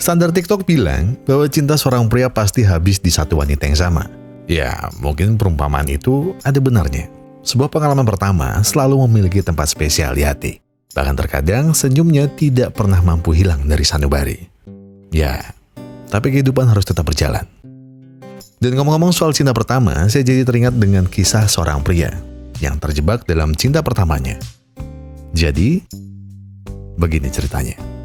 Standar TikTok bilang bahwa cinta seorang pria pasti habis di satu wanita yang sama. Ya, mungkin perumpamaan itu ada benarnya. Sebuah pengalaman pertama selalu memiliki tempat spesial di hati. Bahkan terkadang senyumnya tidak pernah mampu hilang dari sanubari. Ya, tapi kehidupan harus tetap berjalan. Dan ngomong-ngomong soal cinta pertama, saya jadi teringat dengan kisah seorang pria yang terjebak dalam cinta pertamanya. Jadi, begini ceritanya.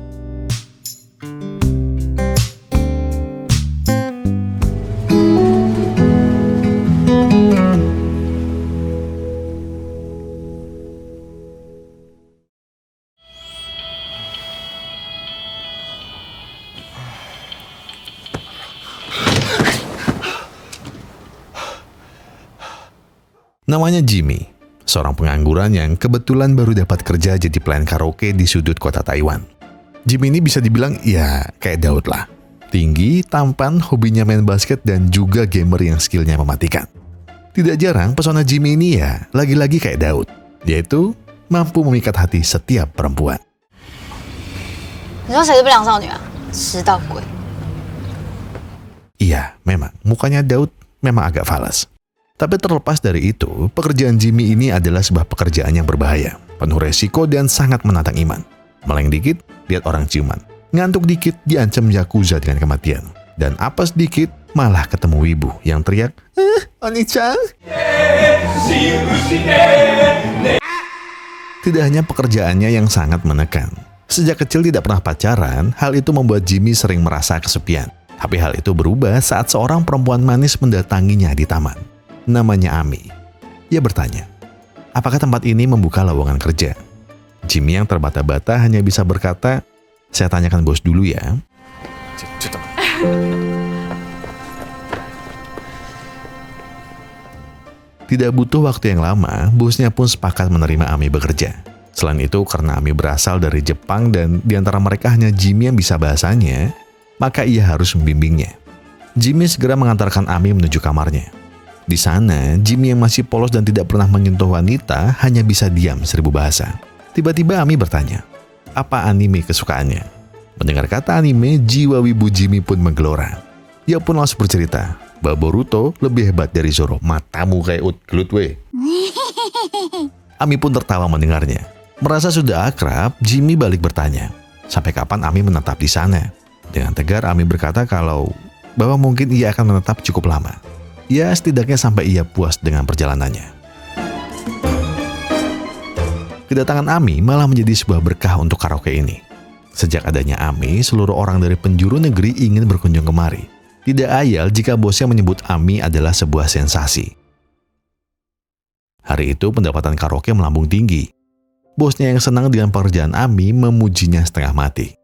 Namanya Jimmy, seorang pengangguran yang kebetulan baru dapat kerja jadi pelayan karaoke di sudut kota Taiwan. Jimmy ini bisa dibilang ya kayak Daud lah. Tinggi, tampan, hobinya main basket dan juga gamer yang skillnya mematikan. Tidak jarang pesona Jimmy ini ya lagi-lagi kayak Daud, yaitu mampu memikat hati setiap perempuan. Iya, memang mukanya Daud memang agak falas. Tapi terlepas dari itu, pekerjaan Jimmy ini adalah sebuah pekerjaan yang berbahaya, penuh resiko dan sangat menantang iman. Meleng dikit, lihat orang ciuman. Ngantuk dikit, diancam yakuza dengan kematian. Dan apes dikit, malah ketemu wibu yang teriak, Oni-chan. Tidak hanya pekerjaannya yang sangat menekan. Sejak kecil tidak pernah pacaran, hal itu membuat Jimmy sering merasa kesepian. Tapi hal itu berubah saat seorang perempuan manis mendatanginya di taman. Namanya Ami. Ia bertanya, apakah tempat ini membuka lowongan kerja? Jimmy yang terbata-bata hanya bisa berkata, saya tanyakan bos dulu ya. Tidak butuh waktu yang lama, bosnya pun sepakat menerima Ami bekerja. Selain itu, karena Ami berasal dari Jepang dan diantara mereka hanya Jimmy yang bisa bahasanya, maka ia harus membimbingnya. Jimmy segera mengantarkan Ami menuju kamarnya. Di sana, Jimmy yang masih polos dan tidak pernah menyentuh wanita hanya bisa diam 1000 bahasa. Tiba-tiba Ami bertanya, apa anime kesukaannya? Mendengar kata anime, jiwa wibu Jimmy pun menggelora. Ia pun langsung bercerita bahwa Boruto lebih hebat dari Zoro. Matamu kayak gelut weh. Ami pun tertawa mendengarnya. Merasa sudah akrab, Jimmy balik bertanya, sampai kapan Ami menetap di sana? Dengan tegar Ami berkata bahwa mungkin ia akan menetap cukup lama. Ya, setidaknya sampai ia puas dengan perjalanannya. Kedatangan Ami malah menjadi sebuah berkah untuk karaoke ini. Sejak adanya Ami, seluruh orang dari penjuru negeri ingin berkunjung kemari. Tidak ayal jika bosnya menyebut Ami adalah sebuah sensasi. Hari itu pendapatan karaoke melambung tinggi. Bosnya yang senang dengan pekerjaan Ami memujinya setengah mati.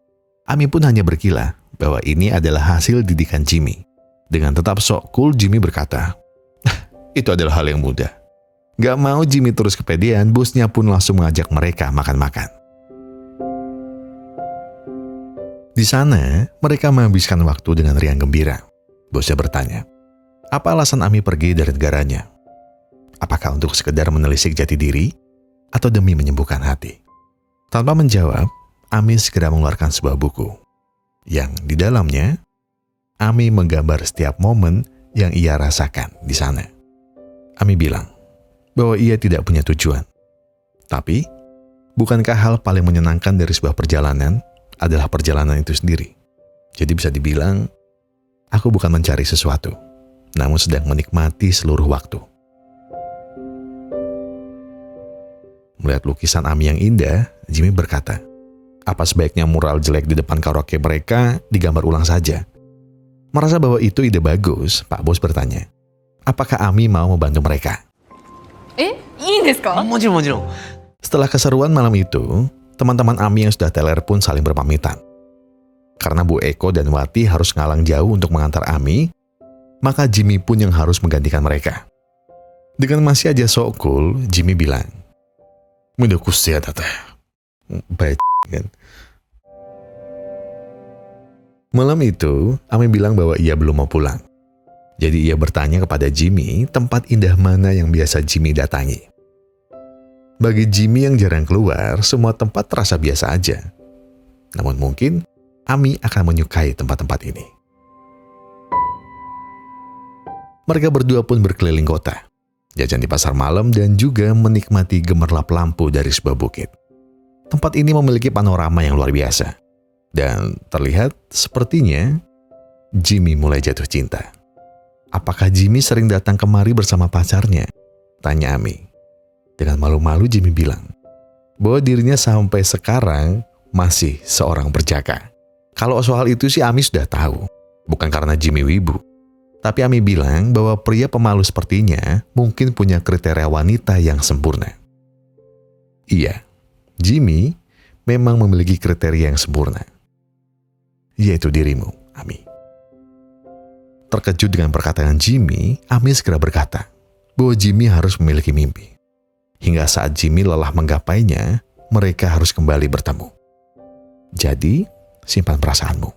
Ami pun hanya berkilah bahwa ini adalah hasil didikan Jimmy. Dengan tetap sok cool, Jimmy berkata, itu adalah hal yang mudah. Gak mau Jimmy terus kepedean, bosnya pun langsung mengajak mereka makan-makan. Di sana, mereka menghabiskan waktu dengan riang gembira. Bosnya bertanya, apa alasan Ami pergi dari negaranya? Apakah untuk sekedar menelisik jati diri? Atau demi menyembuhkan hati? Tanpa menjawab, Ami segera mengeluarkan sebuah buku. Yang di dalamnya, Ami menggambar setiap momen yang ia rasakan di sana. Ami bilang bahwa ia tidak punya tujuan. Tapi, bukankah hal paling menyenangkan dari sebuah perjalanan adalah perjalanan itu sendiri? Jadi bisa dibilang, aku bukan mencari sesuatu, namun sedang menikmati seluruh waktu. Melihat lukisan Ami yang indah, Jimmy berkata, apa sebaiknya mural jelek di depan karaoke mereka digambar ulang saja? Merasa bahwa itu ide bagus, Pak Bos bertanya, apakah Ami mau membantu mereka? Setelah keseruan malam itu, teman-teman Ami yang sudah teler pun saling berpamitan. Karena Bu Eko dan Wati harus ngalang jauh untuk mengantar Ami, maka Jimmy pun yang harus menggantikan mereka. Dengan masih aja sok cool, Jimmy bilang, "Mudah tata." Baik kan. Malam itu, Ami bilang bahwa ia belum mau pulang. Jadi ia bertanya kepada Jimmy tempat indah mana yang biasa Jimmy datangi. Bagi Jimmy yang jarang keluar, semua tempat terasa biasa aja. Namun mungkin Ami akan menyukai tempat-tempat ini. Mereka berdua pun berkeliling kota, jajan di pasar malam dan juga menikmati gemerlap lampu dari sebuah bukit. Tempat ini memiliki panorama yang luar biasa. Dan terlihat sepertinya Jimmy mulai jatuh cinta. Apakah Jimmy sering datang kemari bersama pacarnya? Tanya Ami. Dengan malu-malu Jimmy bilang bahwa dirinya sampai sekarang masih seorang perjaka. Kalau soal itu sih Ami sudah tahu. Bukan karena Jimmy wibu. Tapi Ami bilang bahwa pria pemalu sepertinya mungkin punya kriteria wanita yang sempurna. Iya, Jimmy memang memiliki kriteria yang sempurna. Yaitu dirimu, Ami. Terkejut dengan perkataan Jimmy, Ami segera berkata bahwa Jimmy harus memiliki mimpi. Hingga saat Jimmy lelah menggapainya, mereka harus kembali bertemu. Jadi, simpan perasaanmu.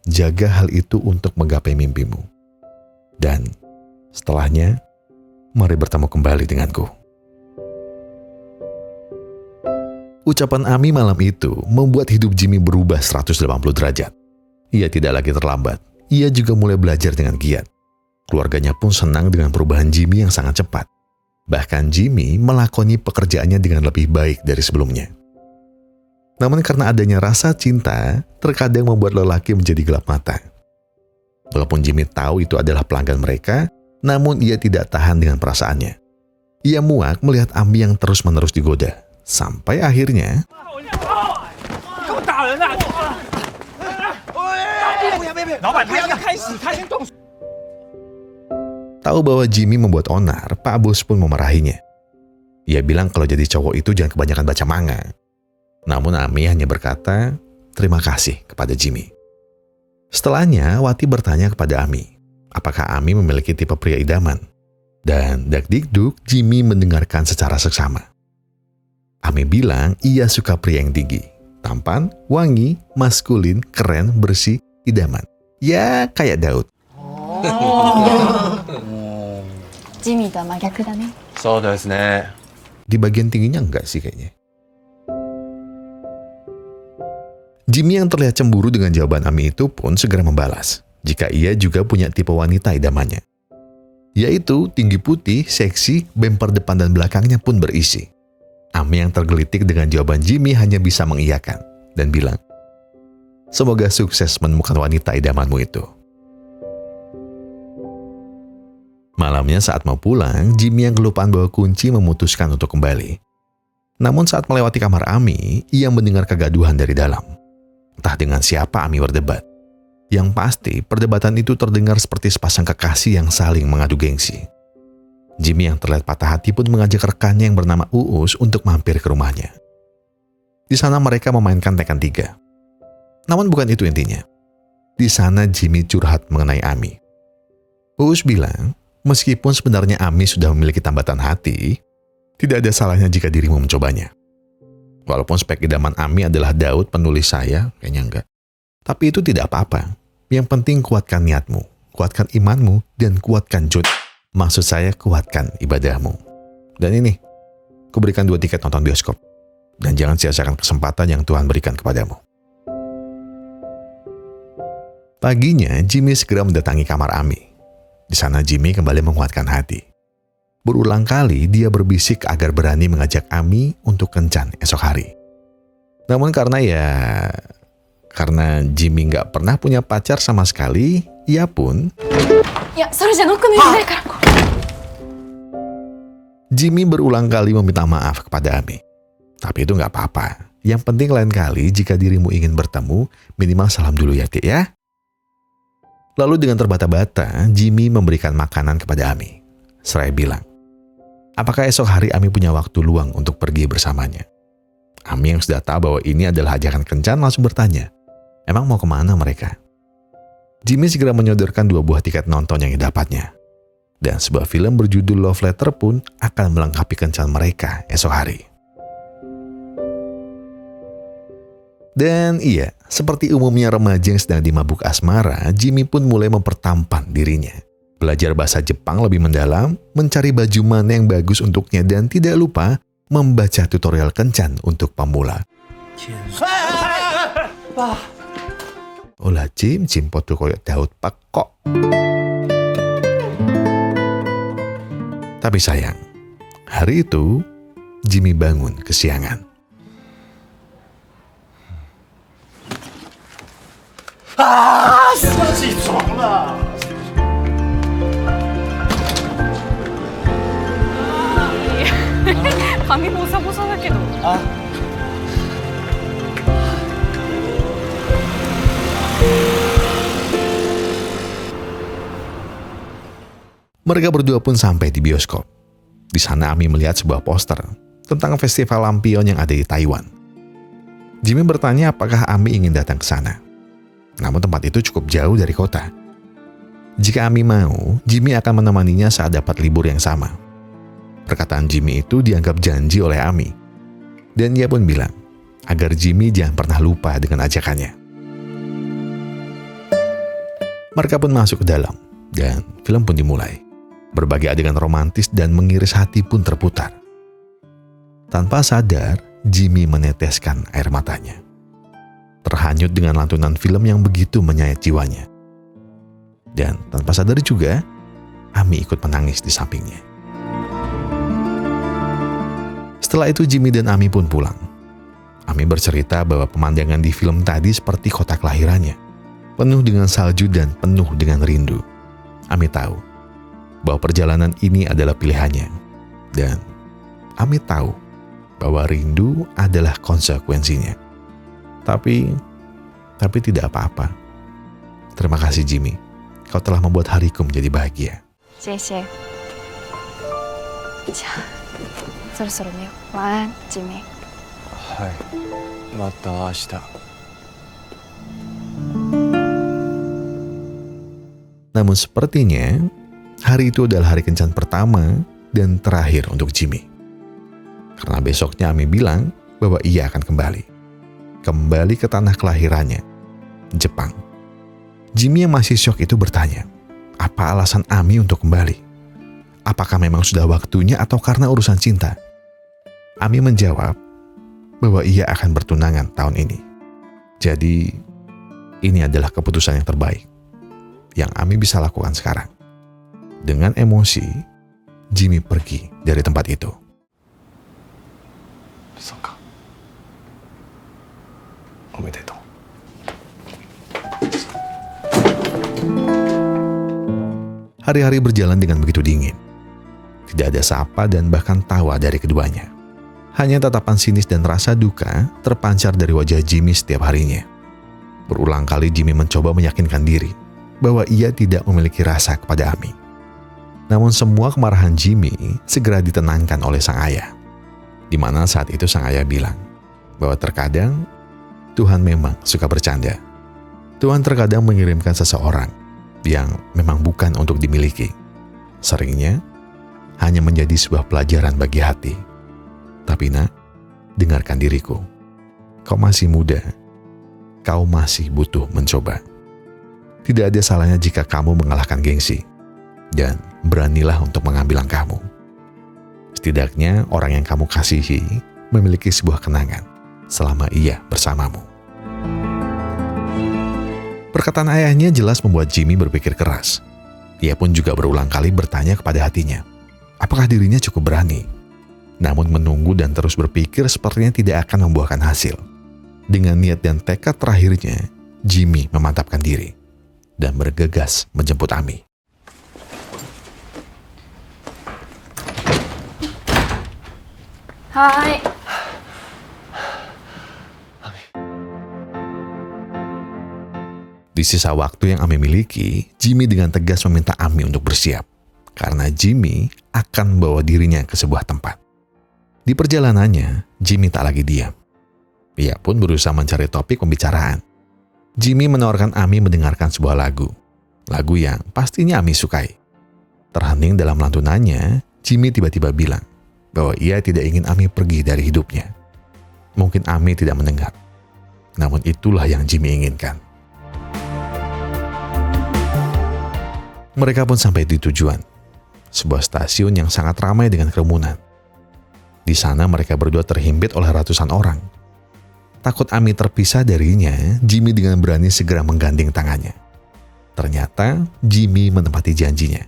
Jaga hal itu untuk menggapai mimpimu. Dan setelahnya, mari bertemu kembali denganku. Ucapan Ami malam itu membuat hidup Jimmy berubah 180 derajat. Ia tidak lagi terlambat. Ia juga mulai belajar dengan giat. Keluarganya pun senang dengan perubahan Jimmy yang sangat cepat. Bahkan Jimmy melakoni pekerjaannya dengan lebih baik dari sebelumnya. Namun karena adanya rasa cinta, terkadang membuat lelaki menjadi gelap mata. Walaupun Jimmy tahu itu adalah pelanggan mereka, namun ia tidak tahan dengan perasaannya. Ia muak melihat Ami yang terus-menerus digoda. Sampai akhirnya, tahu bahwa Jimmy membuat onar, Pak Bos pun memarahinya. Ia bilang kalau jadi cowok itu jangan kebanyakan baca manga. Namun Ami hanya berkata, terima kasih kepada Jimmy. Setelahnya, Wati bertanya kepada Ami, apakah Ami memiliki tipe pria idaman? Dan dak-dikduk, Jimmy mendengarkan secara seksama. Ami bilang ia suka pria yang tinggi, tampan, wangi, maskulin, keren, bersih, idaman. Ya, kayak Daud. Jimmyとは真逆だね。そうですね。Di bagian tingginya enggak sih kayaknya. Jimmy yang terlihat cemburu dengan jawaban Ami itu pun segera membalas jika ia juga punya tipe wanita idamannya. Yaitu tinggi putih, seksi, bemper depan dan belakangnya pun berisi. Ami yang tergelitik dengan jawaban Jimmy hanya bisa mengiyakan dan bilang, semoga sukses menemukan wanita idamanmu itu. Malamnya saat mau pulang, Jimmy yang kelupaan bawa kunci memutuskan untuk kembali. Namun saat melewati kamar Ami, ia mendengar kegaduhan dari dalam. Entah dengan siapa Ami berdebat. Yang pasti, perdebatan itu terdengar seperti sepasang kekasih yang saling mengadu gengsi. Jimmy yang terlihat patah hati pun mengajak rekannya yang bernama Uus untuk mampir ke rumahnya. Di sana mereka memainkan Tekken 3. Namun bukan itu intinya. Di sana Jimmy curhat mengenai Ami. Uus bilang, meskipun sebenarnya Ami sudah memiliki tambatan hati, tidak ada salahnya jika dirimu mencobanya. Walaupun spek idaman Ami adalah Daud penulis saya, kayaknya enggak. Tapi itu tidak apa-apa. Yang penting kuatkan niatmu, kuatkan imanmu, dan kuatkan maksud saya kuatkan ibadahmu. Dan ini, kuberikan 2 tiket nonton bioskop. Dan jangan sia-siakan kesempatan yang Tuhan berikan kepadamu. Paginya, Jimmy segera mendatangi kamar Ami. Di sana Jimmy kembali menguatkan hati. Berulang kali dia berbisik agar berani mengajak Ami untuk kencan esok hari. Namun karena Jimmy nggak pernah punya pacar sama sekali, ia pun Jimmy berulang kali meminta maaf kepada Ami. Tapi itu nggak apa-apa. Yang penting lain kali jika dirimu ingin bertemu, minimal salam dulu ya, Tik ya. Lalu dengan terbata-bata, Jimmy memberikan makanan kepada Ami. Seraya bilang, apakah esok hari Ami punya waktu luang untuk pergi bersamanya? Ami yang sudah tahu bahwa ini adalah ajakan kencan langsung bertanya, emang mau kemana mereka? Jimmy segera menyodorkan 2 buah tiket nonton yang didapatnya. Dan sebuah film berjudul Love Letter pun akan melengkapi kencan mereka esok hari. Dan iya, seperti umumnya remaja yang sedang dimabuk asmara, Jimmy pun mulai mempertampan dirinya. Belajar bahasa Jepang lebih mendalam, mencari baju mana yang bagus untuknya, dan tidak lupa membaca tutorial kencan untuk pemula. Olah Jim podo koyok Daud Pekok. Tapi sayang, hari itu Jimmy bangun kesiangan.髪ボサボサだけど。 Mereka berdua pun sampai di bioskop. Di sana Ami melihat sebuah poster tentang festival lampion yang ada di Taiwan. Jimmy bertanya apakah Ami ingin datang ke sana. Namun tempat itu cukup jauh dari kota. Jika Ami mau, Jimmy akan menemaninya saat dapat libur yang sama. Perkataan Jimmy itu dianggap janji oleh Ami. Dan ia pun bilang agar Jimmy jangan pernah lupa dengan ajakannya. Mereka pun masuk ke dalam dan film pun dimulai. Berbagai adegan romantis dan mengiris hati pun terputar. Tanpa sadar, Jimmy meneteskan air matanya. Terhanyut dengan lantunan film yang begitu menyayat jiwanya. Dan tanpa sadar juga, Ami ikut menangis di sampingnya. Setelah itu Jimmy dan Ami pun pulang. Ami bercerita bahwa pemandangan di film tadi seperti kota kelahirannya. Penuh dengan salju dan penuh dengan rindu. Ami tahu bahwa perjalanan ini adalah pilihannya. Dan Ami tahu bahwa rindu adalah konsekuensinya. Tapi tidak apa-apa. Terima kasih Jimmy. Kau telah membuat hariku menjadi bahagia. 谢谢。じゃあ、そろそろ寝よう。晚安、ジミー。はい。また明日。 Namun sepertinya hari itu adalah hari kencan pertama dan terakhir untuk Jimmy. Karena besoknya Ami bilang bahwa ia akan kembali ke tanah kelahirannya, Jepang. Jimmy yang masih syok itu bertanya, apa alasan Ami untuk kembali? Apakah memang sudah waktunya atau karena urusan cinta? Ami menjawab bahwa ia akan bertunangan tahun ini. Jadi ini adalah keputusan yang terbaik yang Ami bisa lakukan sekarang. Dengan emosi, Jimmy pergi dari tempat itu. Soka. Omedetou. Hari-hari berjalan dengan begitu dingin. Tidak ada sapa dan bahkan tawa dari keduanya. Hanya tatapan sinis dan rasa duka terpancar dari wajah Jimmy setiap harinya. Berulang kali Jimmy mencoba meyakinkan diri bahwa ia tidak memiliki rasa kepada Ami. Namun semua kemarahan Jimmy segera ditenangkan oleh sang ayah. Di mana saat itu sang ayah bilang bahwa terkadang Tuhan memang suka bercanda. Tuhan terkadang mengirimkan seseorang yang memang bukan untuk dimiliki. Seringnya hanya menjadi sebuah pelajaran bagi hati. Tapi nak, dengarkan diriku. Kau masih muda. Kau masih butuh mencoba. Tidak ada salahnya jika kamu mengalahkan gengsi. Dan beranilah untuk mengambil langkahmu. Setidaknya orang yang kamu kasihi memiliki sebuah kenangan selama ia bersamamu. Perkataan ayahnya jelas membuat Jimmy berpikir keras. Ia pun juga berulang kali bertanya kepada hatinya, apakah dirinya cukup berani? Namun menunggu dan terus berpikir sepertinya tidak akan membuahkan hasil. Dengan niat dan tekad terakhirnya, Jimmy memantapkan diri dan bergegas menjemput Ami. Hai. Di sisa waktu yang Ami miliki, Jimmy dengan tegas meminta Ami untuk bersiap. Karena Jimmy akan membawa dirinya ke sebuah tempat. Di perjalanannya, Jimmy tak lagi diam. Ia pun berusaha mencari topik pembicaraan. Jimmy menawarkan Ami mendengarkan sebuah lagu. Lagu yang pastinya Ami sukai. Terhening dalam lantunannya, Jimmy tiba-tiba bilang bahwa ia tidak ingin Ami pergi dari hidupnya. Mungkin Ami tidak mendengar. Namun itulah yang Jimmy inginkan. Mereka pun sampai di tujuan. Sebuah stasiun yang sangat ramai dengan kerumunan. Di sana mereka berdua terhimpit oleh ratusan orang. Takut Ami terpisah darinya, Jimmy dengan berani segera menggandeng tangannya. Ternyata Jimmy menepati janjinya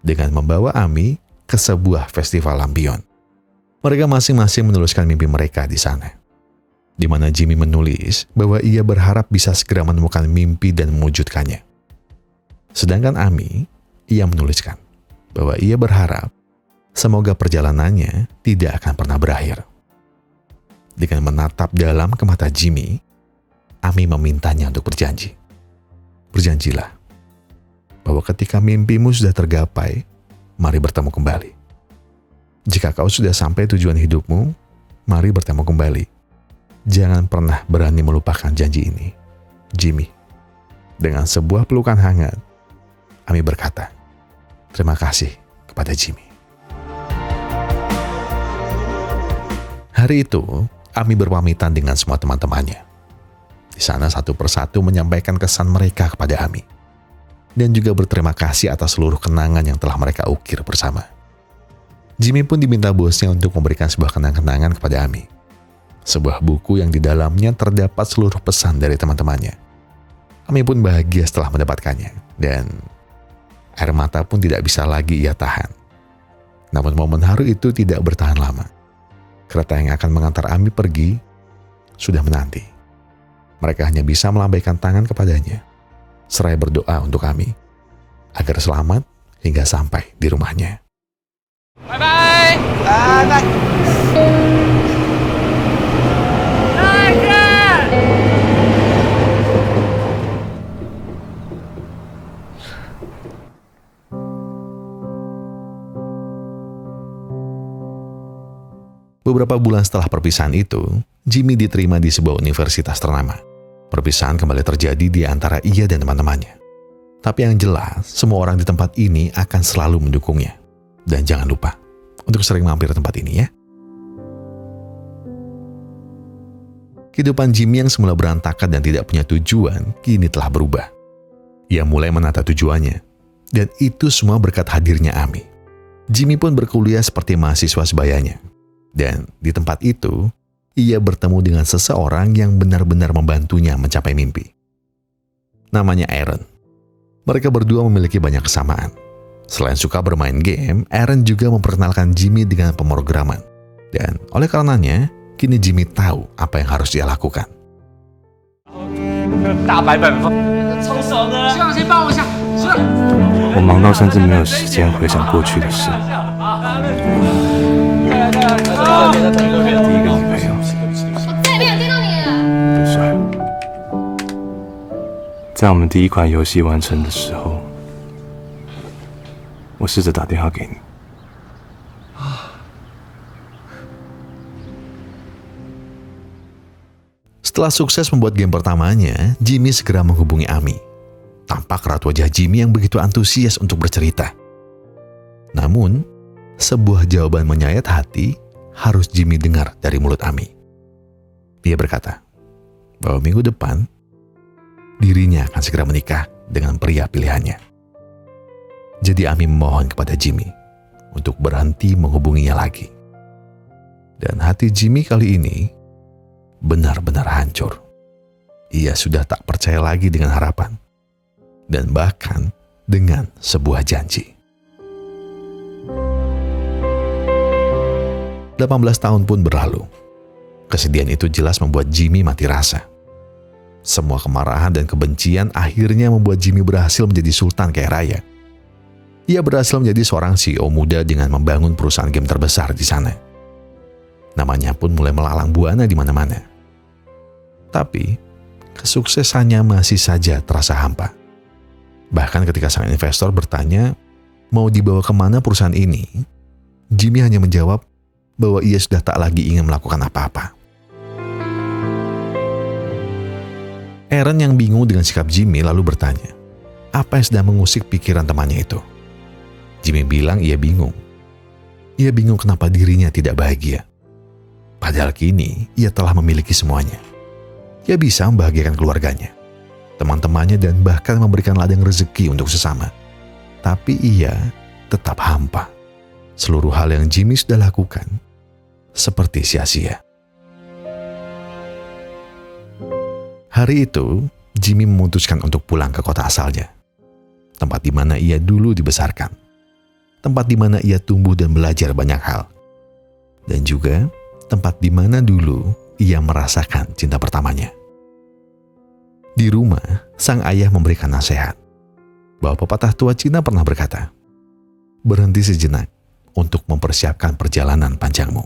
dengan membawa Ami ke sebuah festival lampion. Mereka masing-masing menuliskan mimpi mereka di sana, di mana Jimmy menulis bahwa ia berharap bisa segera menemukan mimpi dan mewujudkannya. Sedangkan Ami, ia menuliskan bahwa ia berharap semoga perjalanannya tidak akan pernah berakhir. Dengan menatap dalam ke mata Jimmy, Ami memintanya untuk berjanji. Berjanjilah bahwa ketika mimpimu sudah tergapai, mari bertemu kembali. Jika kau sudah sampai tujuan hidupmu, mari bertemu kembali. Jangan pernah berani melupakan janji ini, Jimmy. Dengan sebuah pelukan hangat, Ami berkata, terima kasih kepada Jimmy. Hari itu, Ami berpamitan dengan semua teman-temannya. Di sana satu persatu menyampaikan kesan mereka kepada Ami. Dan juga berterima kasih atas seluruh kenangan yang telah mereka ukir bersama. Jimmy pun diminta bosnya untuk memberikan sebuah kenang-kenangan kepada Ami. Sebuah buku yang di dalamnya terdapat seluruh pesan dari teman-temannya. Ami pun bahagia setelah mendapatkannya. Dan air mata pun tidak bisa lagi ia tahan. Namun momen haru itu tidak bertahan lama. Kereta yang akan mengantar Ami pergi sudah menanti. Mereka hanya bisa melambaikan tangan kepadanya, seraya berdoa untuk Ami agar selamat hingga sampai di rumahnya. Bye-bye! Beberapa bulan setelah perpisahan itu, Jimmy diterima di sebuah universitas ternama. Perpisahan kembali terjadi di antara ia dan teman-temannya. Tapi yang jelas, semua orang di tempat ini akan selalu mendukungnya. Dan jangan lupa untuk sering mampir ke tempat ini ya. Kehidupan Jimmy yang semula berantakan dan tidak punya tujuan, kini telah berubah. Ia mulai menata tujuannya. Dan itu semua berkat hadirnya Ami. Jimmy pun berkuliah seperti mahasiswa sebayanya. Dan di tempat itu, ia bertemu dengan seseorang yang benar-benar membantunya mencapai mimpi. Namanya Aaron. Mereka berdua memiliki banyak kesamaan. Selain suka bermain game, Aaron juga memperkenalkan Jimmy dengan pemrograman. Dan oleh karenanya, kini Jimmy tahu apa yang harus dia lakukan. 大白本风，超爽的！希望先帮我一下，是。我忙到甚至没有时间回想过去的事。第一个女朋友，再也没有见到你了。不帅。在我们第一款游戏完成的时候，我试着打电话给你。Setelah sukses membuat game pertamanya, Jimmy segera menghubungi Ami. Tampak raut wajah Jimmy yang begitu antusias untuk bercerita. Namun, sebuah jawaban menyayat hati harus Jimmy dengar dari mulut Ami. Dia berkata bahwa minggu depan dirinya akan segera menikah dengan pria pilihannya. Jadi Ami memohon kepada Jimmy untuk berhenti menghubunginya lagi. Dan hati Jimmy kali ini benar-benar hancur. Ia sudah tak percaya lagi dengan harapan. Dan bahkan dengan sebuah janji. 18 tahun pun berlalu. Kesedihan itu jelas membuat Jimmy mati rasa. Semua kemarahan dan kebencian akhirnya membuat Jimmy berhasil menjadi sultan kaya raya. Ia berhasil menjadi seorang CEO muda dengan membangun perusahaan game terbesar di sana. Namanya pun mulai melalang buana di mana-mana. Tapi, kesuksesannya masih saja terasa hampa. Bahkan ketika sang investor bertanya mau dibawa kemana perusahaan ini, Jimmy hanya menjawab bahwa ia sudah tak lagi ingin melakukan apa-apa. Aaron yang bingung dengan sikap Jimmy lalu bertanya, apa yang sedang mengusik pikiran temannya itu? Jimmy bilang ia bingung. Ia bingung kenapa dirinya tidak bahagia. Padahal kini ia telah memiliki semuanya. Ia bisa membahagiakan keluarganya, teman-temannya, dan bahkan memberikan ladang rezeki untuk sesama. Tapi ia tetap hampa. Seluruh hal yang Jimmy sudah lakukan seperti sia-sia. Hari itu, Jimmy memutuskan untuk pulang ke kota asalnya. Tempat di mana ia dulu dibesarkan. Tempat di mana ia tumbuh dan belajar banyak hal. Dan juga tempat di mana dulu ia merasakan cinta pertamanya. Di rumah, sang ayah memberikan nasihat bahwa pepatah tua Cina pernah berkata, berhenti sejenak untuk mempersiapkan perjalanan panjangmu.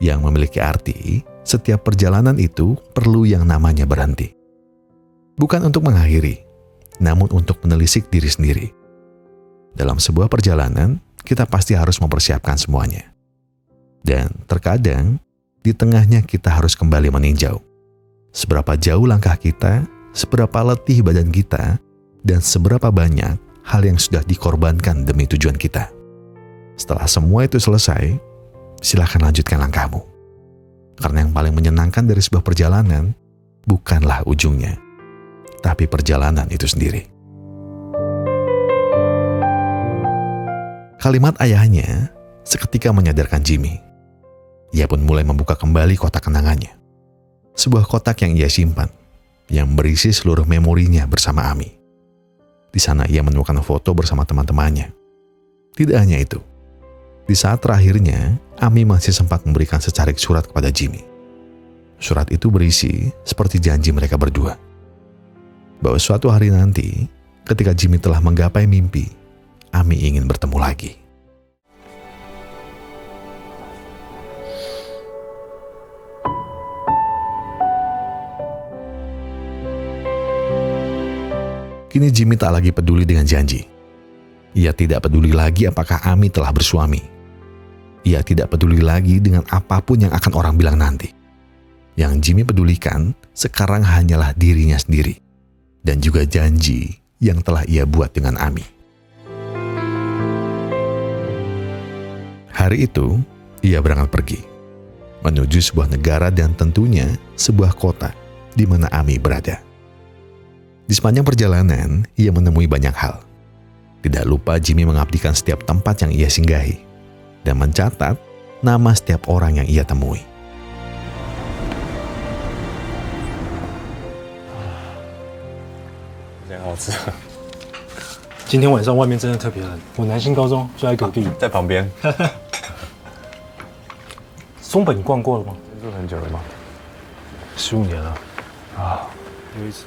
Yang memiliki arti, setiap perjalanan itu perlu yang namanya berhenti. Bukan untuk mengakhiri, namun untuk menelisik diri sendiri. Dalam sebuah perjalanan, kita pasti harus mempersiapkan semuanya. Dan terkadang, di tengahnya kita harus kembali meninjau. Seberapa jauh langkah kita, seberapa letih badan kita, dan seberapa banyak hal yang sudah dikorbankan demi tujuan kita. Setelah semua itu selesai, silakan lanjutkan langkahmu. Karena yang paling menyenangkan dari sebuah perjalanan bukanlah ujungnya, tapi perjalanan itu sendiri. Kalimat ayahnya seketika menyadarkan Jimmy. Ia pun mulai membuka kembali kotak kenangannya. Sebuah kotak yang ia simpan, yang berisi seluruh memorinya bersama Ami. Di sana ia menemukan foto bersama teman-temannya. Tidak hanya itu, di saat terakhirnya, Ami masih sempat memberikan secarik surat kepada Jimmy. Surat itu berisi seperti janji mereka berdua, bahwa suatu hari nanti, ketika Jimmy telah menggapai mimpi, Ami ingin bertemu lagi. Kini Jimmy tak lagi peduli dengan janji. Ia tidak peduli lagi apakah Ami telah bersuami. Ia tidak peduli lagi dengan apapun yang akan orang bilang nanti. Yang Jimmy pedulikan sekarang hanyalah dirinya sendiri. Dan juga janji yang telah ia buat dengan Ami. Hari itu, ia berangkat pergi. Menuju sebuah negara dan tentunya sebuah kota di mana Ami berada. Di sepanjang perjalanan, ia menemui banyak hal. Tidak lupa Jimmy mengabdikan setiap tempat yang ia singgahi dan mencatat nama setiap orang yang ia temui. 好吃。今天晚上外面真的特别冷，我南新高中就在隔壁，在旁边。松本你逛过了吗？住很久了吗15年了。啊，有一次。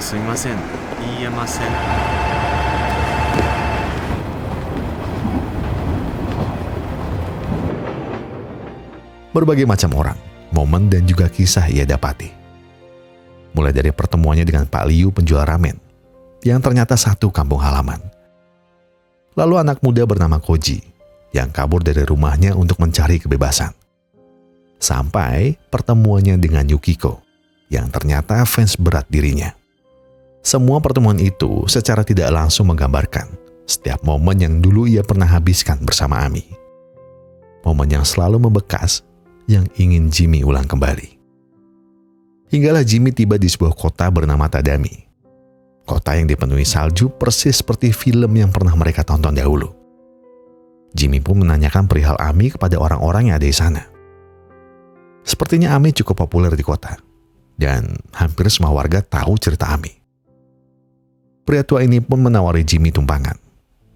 すみません。言えません。 Berbagai macam orang, momen dan juga kisah ia dapati. Mulai dari pertemuannya dengan Pak Liu penjual ramen, yang ternyata satu kampung halaman. Lalu anak muda bernama Koji, yang kabur dari rumahnya untuk mencari kebebasan. Sampai pertemuannya dengan Yukiko, yang ternyata fans berat dirinya. Semua pertemuan itu secara tidak langsung menggambarkan setiap momen yang dulu ia pernah habiskan bersama Ami. Momen yang selalu membekas, yang ingin Jimmy ulang kembali. Hinggalah Jimmy tiba di sebuah kota bernama Tadami. Kota yang dipenuhi salju persis seperti film yang pernah mereka tonton dahulu. Jimmy pun menanyakan perihal Ami kepada orang-orang yang ada di sana. Sepertinya Ami cukup populer di kota, dan hampir semua warga tahu cerita Ami. Pria tua ini pun menawari Jimmy tumpangan,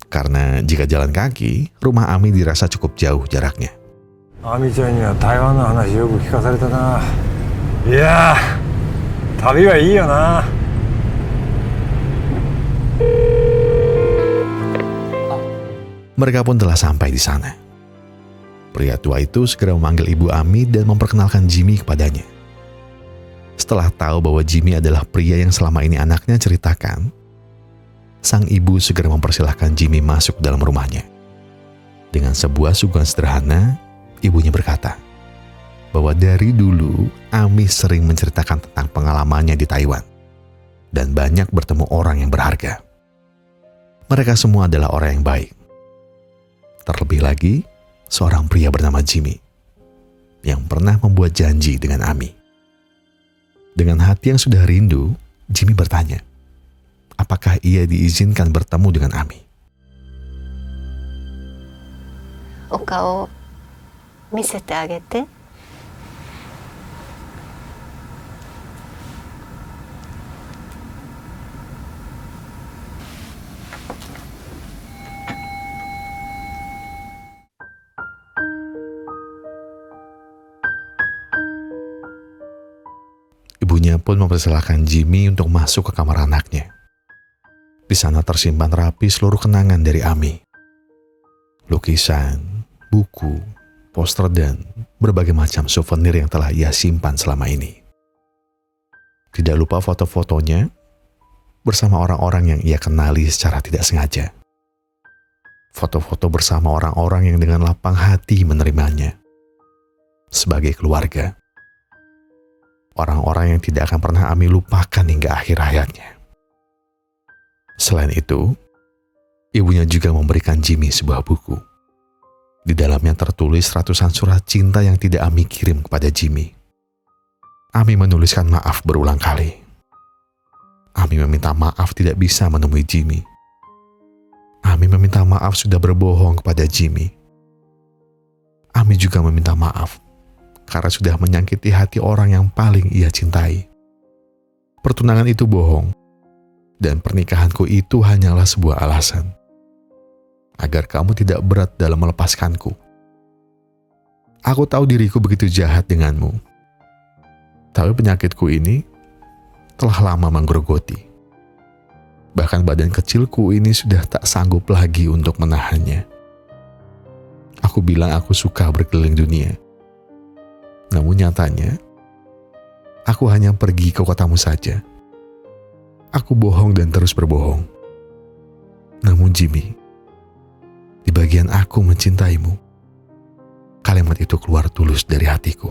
karena jika jalan kaki, rumah Ami dirasa cukup jauh jaraknya. Amiちゃんには台湾の話よく聞かされたな。いやー、旅はいいよな。Mereka pun telah sampai di sana. Pria tua itu segera memanggil ibu Ami dan memperkenalkan Jimmy kepadanya. Setelah tahu bahwa Jimmy adalah pria yang selama ini anaknya ceritakan, sang ibu segera mempersilahkan Jimmy masuk dalam rumahnya. Dengan sebuah suguhan sederhana, ibunya berkata bahwa dari dulu Ami sering menceritakan tentang pengalamannya di Taiwan dan banyak bertemu orang yang berharga. Mereka semua adalah orang yang baik. Terlebih lagi, seorang pria bernama Jimmy yang pernah membuat janji dengan Ami. Dengan hati yang sudah rindu, Jimmy bertanya, apakah ia diizinkan bertemu dengan Ami? お顔見せてあげて。Ibunya pun mempersilahkan Jimmy untuk masuk ke kamar anaknya. Di sana tersimpan rapi seluruh kenangan dari Ami. Lukisan, buku, poster, dan berbagai macam souvenir yang telah ia simpan selama ini. Tidak lupa foto-fotonya bersama orang-orang yang ia kenali secara tidak sengaja. Foto-foto bersama orang-orang yang dengan lapang hati menerimanya sebagai keluarga. Orang-orang yang tidak akan pernah Ami lupakan hingga akhir hayatnya. Selain itu, ibunya juga memberikan Jimmy sebuah buku. Di dalamnya tertulis ratusan surat cinta yang tidak Ami kirim kepada Jimmy. Ami menuliskan maaf berulang kali. Ami meminta maaf tidak bisa menemui Jimmy. Ami meminta maaf sudah berbohong kepada Jimmy. Ami juga meminta maaf karena sudah menyakiti hati orang yang paling ia cintai. Pertunangan itu bohong, dan pernikahanku itu hanyalah sebuah alasan agar kamu tidak berat dalam melepaskanku. Aku tahu diriku begitu jahat denganmu, tapi penyakitku ini telah lama menggerogoti. Bahkan badan kecilku ini sudah tak sanggup lagi untuk menahannya. Aku bilang aku suka berkeliling dunia, namun nyatanya aku hanya pergi ke kotamu saja. Aku bohong dan terus berbohong. Namun Jimmy, di bagian aku mencintaimu. Kalimat itu keluar tulus dari hatiku.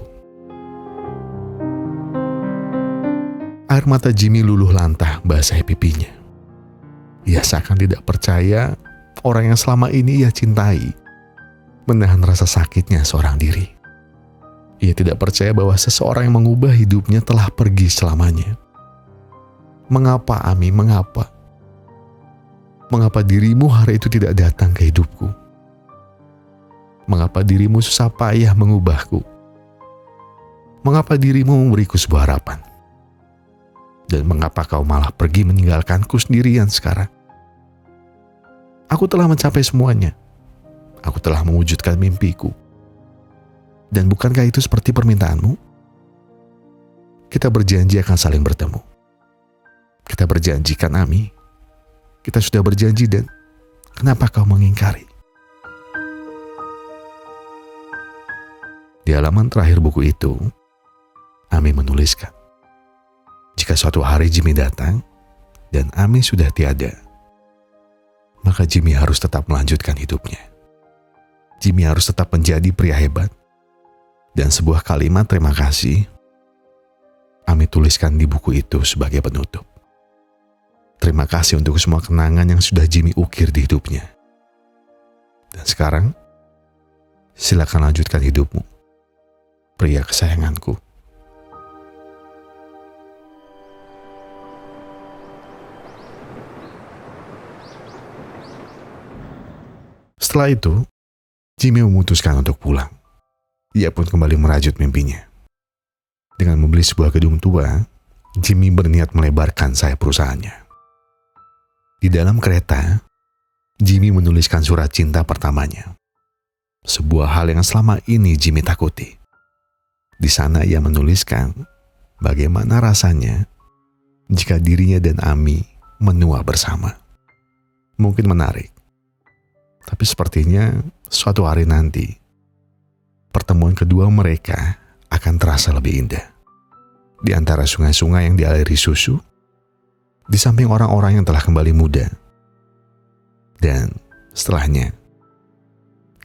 Air mata Jimmy luluh lantah basahi pipinya. Ia seakan tidak percaya orang yang selama ini ia cintai menahan rasa sakitnya seorang diri. Ia tidak percaya bahwa seseorang yang mengubah hidupnya telah pergi selamanya. Mengapa, Ami? Mengapa? Mengapa dirimu hari itu tidak datang ke hidupku? Mengapa dirimu susah payah mengubahku? Mengapa dirimu memberiku sebuah harapan? Dan mengapa kau malah pergi meninggalkanku sendirian sekarang? Aku telah mencapai semuanya. Aku telah mewujudkan mimpiku. Dan bukankah itu seperti permintaanmu? Kita berjanji akan saling bertemu. Kita berjanjikan, Ami. Kita sudah berjanji, dan kenapa kau mengingkari? Di halaman terakhir buku itu, Ami menuliskan, jika suatu hari Jimmy datang dan Ami sudah tiada, maka Jimmy harus tetap melanjutkan hidupnya. Jimmy harus tetap menjadi pria hebat. Dan sebuah kalimat terima kasih Ami tuliskan di buku itu sebagai penutup. Terima kasih untuk semua kenangan yang sudah Jimmy ukir di hidupnya. Dan sekarang, silakan lanjutkan hidupmu, pria kesayanganku. Setelah itu, Jimmy memutuskan untuk pulang. Ia pun kembali merajut mimpinya. Dengan membeli sebuah gedung tua, Jimmy berniat melebarkan sayap perusahaannya. Di dalam kereta, Jimmy menuliskan surat cinta pertamanya. Sebuah hal yang selama ini Jimmy takuti. Di sana ia menuliskan bagaimana rasanya jika dirinya dan Ami menua bersama. Mungkin menarik, tapi sepertinya suatu hari nanti pertemuan kedua mereka akan terasa lebih indah. Di antara sungai-sungai yang dialiri susu, di samping orang-orang yang telah kembali muda. Dan setelahnya,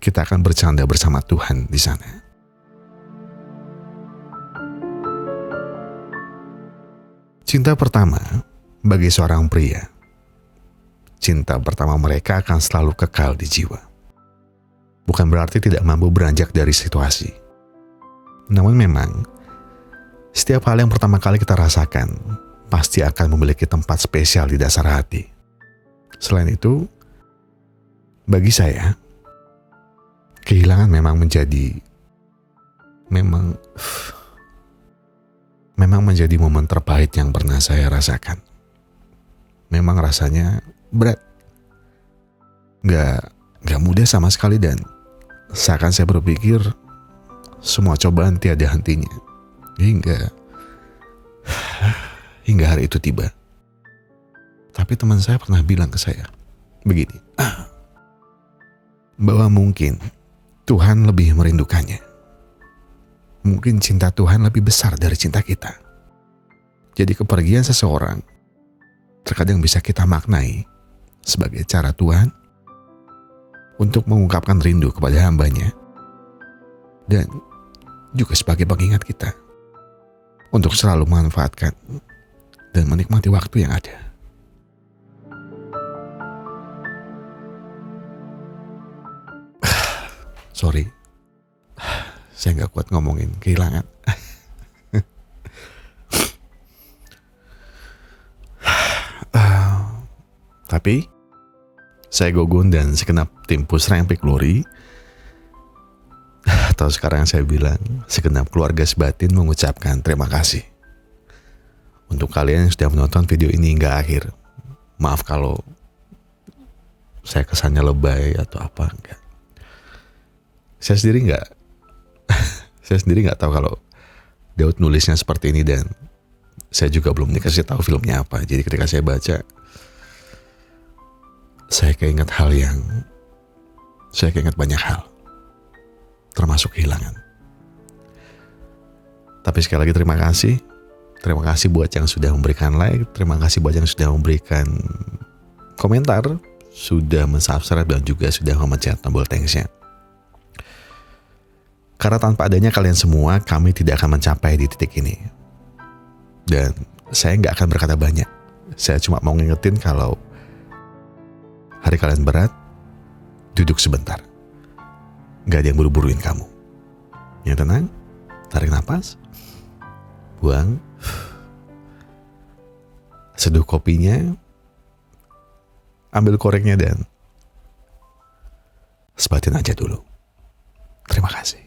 kita akan bercanda bersama Tuhan di sana. Cinta pertama bagi seorang pria. Cinta pertama mereka akan selalu kekal di jiwa. Bukan berarti tidak mampu beranjak dari situasi. Namun memang, setiap hal yang pertama kali kita rasakan pasti akan memiliki tempat spesial di dasar hati. Selain itu, bagi saya, kehilangan memang menjadi momen terpahit yang pernah saya rasakan. Memang rasanya berat. Gak mudah sama sekali, dan seakan saya berpikir semua cobaan tiada hentinya. Hingga hingga hari itu tiba. Tapi teman saya pernah bilang ke saya begini, bahwa mungkin Tuhan lebih merindukannya. Mungkin cinta Tuhan lebih besar dari cinta kita. Jadi kepergian seseorang terkadang bisa kita maknai sebagai cara Tuhan untuk mengungkapkan rindu kepada hambanya, dan juga sebagai pengingat kita untuk selalu memanfaatkan dan menikmati waktu yang ada. Sorry, saya nggak kuat ngomongin kehilangan. Tapi saya Gogun dan segenap tim Pusreng Epic Glory, atau sekarang saya bilang segenap keluarga sebatin, mengucapkan terima kasih untuk kalian yang sudah menonton video ini hingga akhir. Maaf kalau saya kesannya lebay atau apa, enggak. Saya sendiri nggak tahu kalau Daud nulisnya seperti ini, dan saya juga belum dikasih tahu filmnya apa. Jadi ketika saya baca, saya keinget banyak hal, termasuk kehilangan. Tapi sekali lagi terima kasih buat yang sudah memberikan like, terima kasih buat yang sudah memberikan komentar, sudah mensubscribe, dan juga sudah memencet tombol thanks-nya. Karena tanpa adanya kalian semua, kami tidak akan mencapai di titik ini. Dan saya nggak akan berkata banyak. Saya cuma mau ngingetin kalau hari kalian berat, duduk sebentar. Nggak ada yang buru-buruin kamu. Yang tenang, tarik napas, buang, seduh kopinya, ambil koreknya, dan sebatin aja dulu. Terima kasih.